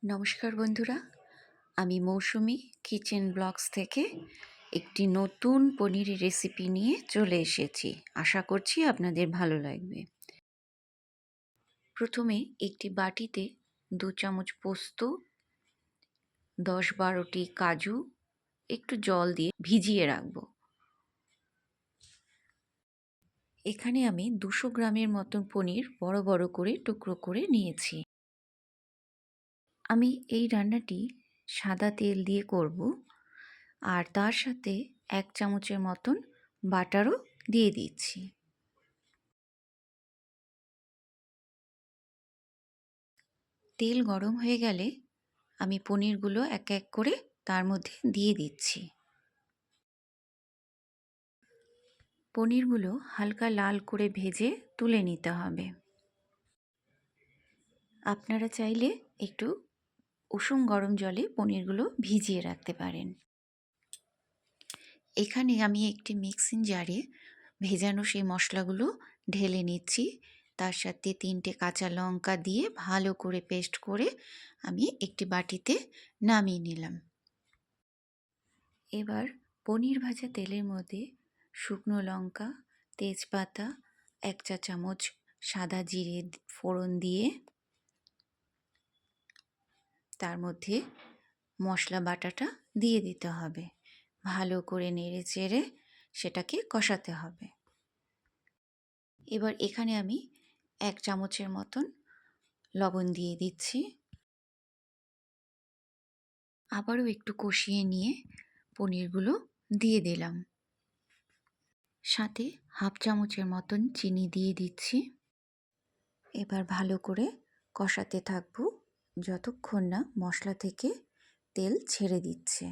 নমস্কার বন্ধুরা, আমি মৌসুমি কিচেন ব্লগস থেকে একটি নতুন পনিরের রেসিপি নিয়ে চলে এসেছি। আশা করছি আপনাদের ভালো লাগবে। প্রথমে একটি বাটিতে 2 চামচ পোস্ত, 10-12টি কাজু একটু জল দিয়ে ভিজিয়ে রাখব। এখানে আমি 200 গ্রামের মতন পনির বড় বড় করে টুকরো করে নিয়েছি। আমি এই রান্নাটি সাদা তেল দিয়ে করব, আর তার সাথে 1 চামচের মতন বাটারও দিয়ে দিচ্ছি। তেল গরম হয়ে গেলে আমি পনিরগুলো এক এক করে তার মধ্যে দিয়ে দিচ্ছি। পনিরগুলো হালকা লাল করে ভেজে তুলে নিতে হবে। আপনারা চাইলে একটু উষুম গরম জলে পনিরগুলো ভিজিয়ে রাখতে পারেন। এখানে আমি একটি মিক্সিং জারে ভেজানো সেই মশলাগুলো ঢেলে নিচ্ছি। তার সাথে 3টে কাঁচা লঙ্কা দিয়ে ভালো করে পেস্ট করে আমি একটি বাটিতে নামিয়ে নিলাম। এবার পনির ভাজা তেলের মধ্যে শুকনো লঙ্কা, তেজপাতা, 1 চা চামচ সাদা জিরে ফোড়ন দিয়ে তার মধ্যে মশলা বাটাটা দিয়ে দিতে হবে। ভালো করে নেড়ে চেড়ে সেটাকে কষাতে হবে। এবার এখানে আমি 1 চামচের মতন লবণ দিয়ে দিচ্ছি। আবারও একটু কষিয়ে নিয়ে পনিরগুলো দিয়ে দিলাম। সাথে হাফ চামচের মতন চিনি দিয়ে দিচ্ছি। এবার ভালো করে কষাতে থাকবো যতক্ষণ না মশলা থেকে তেল ছেড়ে দিচ্ছে।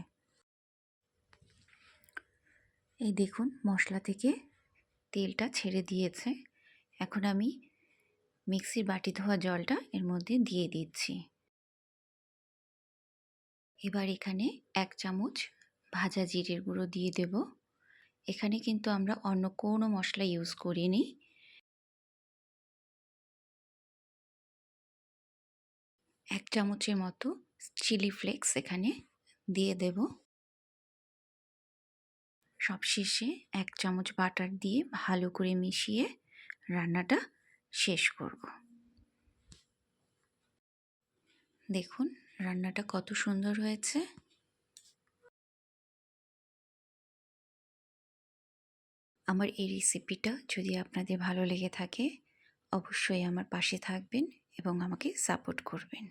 এই দেখুন, মশলা থেকে তেলটা ছেড়ে দিয়েছে। এখন আমি মিক্সির বাটি ধোয়া জলটা এর মধ্যে দিয়ে দিচ্ছি। এবার এখানে 1 চামচ ভাজা জিরের গুঁড়ো দিয়ে দেব। এখানে কিন্তু আমরা অন্য কোনো মশলা ইউজ করিনি। 1 চামচের মতো চিলি ফ্লেক্স এখানে দিয়ে দেব। সবশেষে 1 চামচ বাটার দিয়ে ভালো করে মিশিয়ে রান্নাটা শেষ করব। দেখুন রান্নাটা কত সুন্দর হয়েছে। আমার এই রেসিপিটা যদি আপনাদের ভালো লেগে থাকে অবশ্যই আমার পাশে থাকবেন এবং আমাকে সাপোর্ট করবেন।